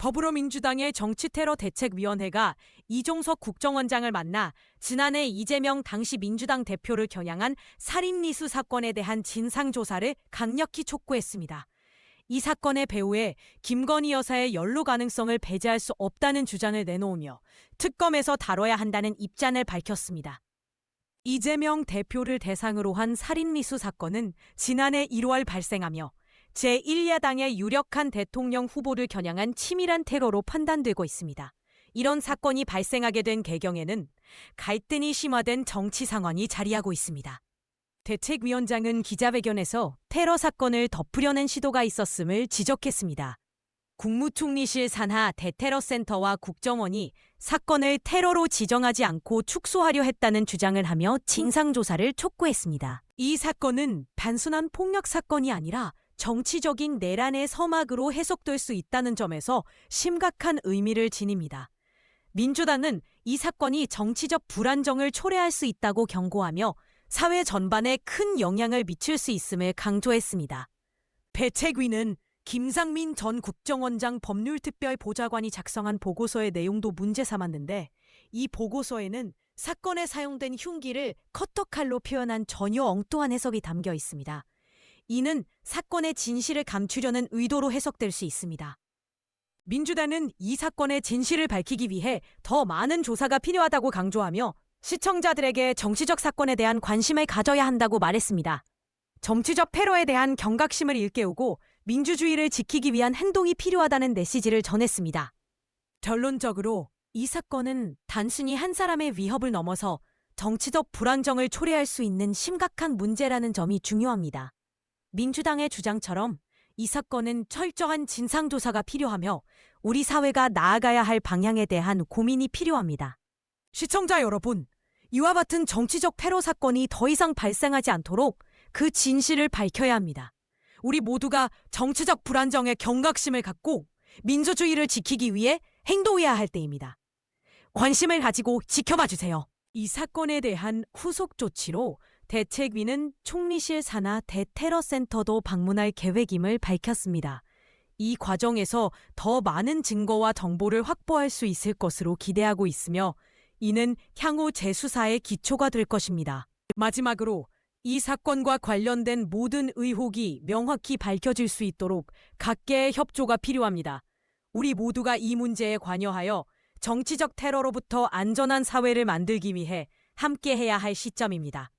더불어민주당의 정치테러 대책위원회가 이종석 국정원장을 만나 지난해 이재명 당시 민주당 대표를 겨냥한 살인미수 사건에 대한 진상조사를 강력히 촉구했습니다. 이 사건의 배후에 김건희 여사의 연루 가능성을 배제할 수 없다는 주장을 내놓으며 특검에서 다뤄야 한다는 입장을 밝혔습니다. 이재명 대표를 대상으로 한 살인미수 사건은 지난해 1월 발생하며 제1야당의 유력한 대통령 후보를 겨냥한 치밀한 테러로 판단되고 있습니다. 이런 사건이 발생하게 된 배경에는 갈등이 심화된 정치 상황이 자리하고 있습니다. 대책위원장은 기자회견에서 테러 사건을 덮으려는 시도가 있었음을 지적했습니다. 국무총리실 산하 대테러센터와 국정원이 사건을 테러로 지정하지 않고 축소하려 했다는 주장을 하며 진상조사를 촉구했습니다. 이 사건은 단순한 폭력 사건이 아니라 정치적인 내란의 서막으로 해석될 수 있다는 점에서 심각한 의미를 지닙니다. 민주당은 이 사건이 정치적 불안정을 초래할 수 있다고 경고하며 사회 전반에 큰 영향을 미칠 수 있음을 강조했습니다. 대책위는 김상민 전 국정원장 법률특별보좌관이 작성한 보고서의 내용도 문제 삼았는데 이 보고서에는 사건에 사용된 흉기를 커터칼로 표현한 전혀 엉뚱한 해석이 담겨 있습니다. 이는 사건의 진실을 감추려는 의도로 해석될 수 있습니다. 민주당은 이 사건의 진실을 밝히기 위해 더 많은 조사가 필요하다고 강조하며 시청자들에게 정치적 사건에 대한 관심을 가져야 한다고 말했습니다. 정치적 테러에 대한 경각심을 일깨우고 민주주의를 지키기 위한 행동이 필요하다는 메시지를 전했습니다. 결론적으로 이 사건은 단순히 한 사람의 위협을 넘어서 정치적 불안정을 초래할 수 있는 심각한 문제라는 점이 중요합니다. 민주당의 주장처럼 이 사건은 철저한 진상조사가 필요하며 우리 사회가 나아가야 할 방향에 대한 고민이 필요합니다. 시청자 여러분, 이와 같은 정치적 테러 사건이 더 이상 발생하지 않도록 그 진실을 밝혀야 합니다. 우리 모두가 정치적 불안정에 경각심을 갖고 민주주의를 지키기 위해 행동해야 할 때입니다. 관심을 가지고 지켜봐 주세요. 이 사건에 대한 후속 조치로 대책위는 총리실 산하 대테러센터도 방문할 계획임을 밝혔습니다. 이 과정에서 더 많은 증거와 정보를 확보할 수 있을 것으로 기대하고 있으며 이는 향후 재수사의 기초가 될 것입니다. 마지막으로 이 사건과 관련된 모든 의혹이 명확히 밝혀질 수 있도록 각계의 협조가 필요합니다. 우리 모두가 이 문제에 관여하여 정치적 테러로부터 안전한 사회를 만들기 위해 함께해야 할 시점입니다.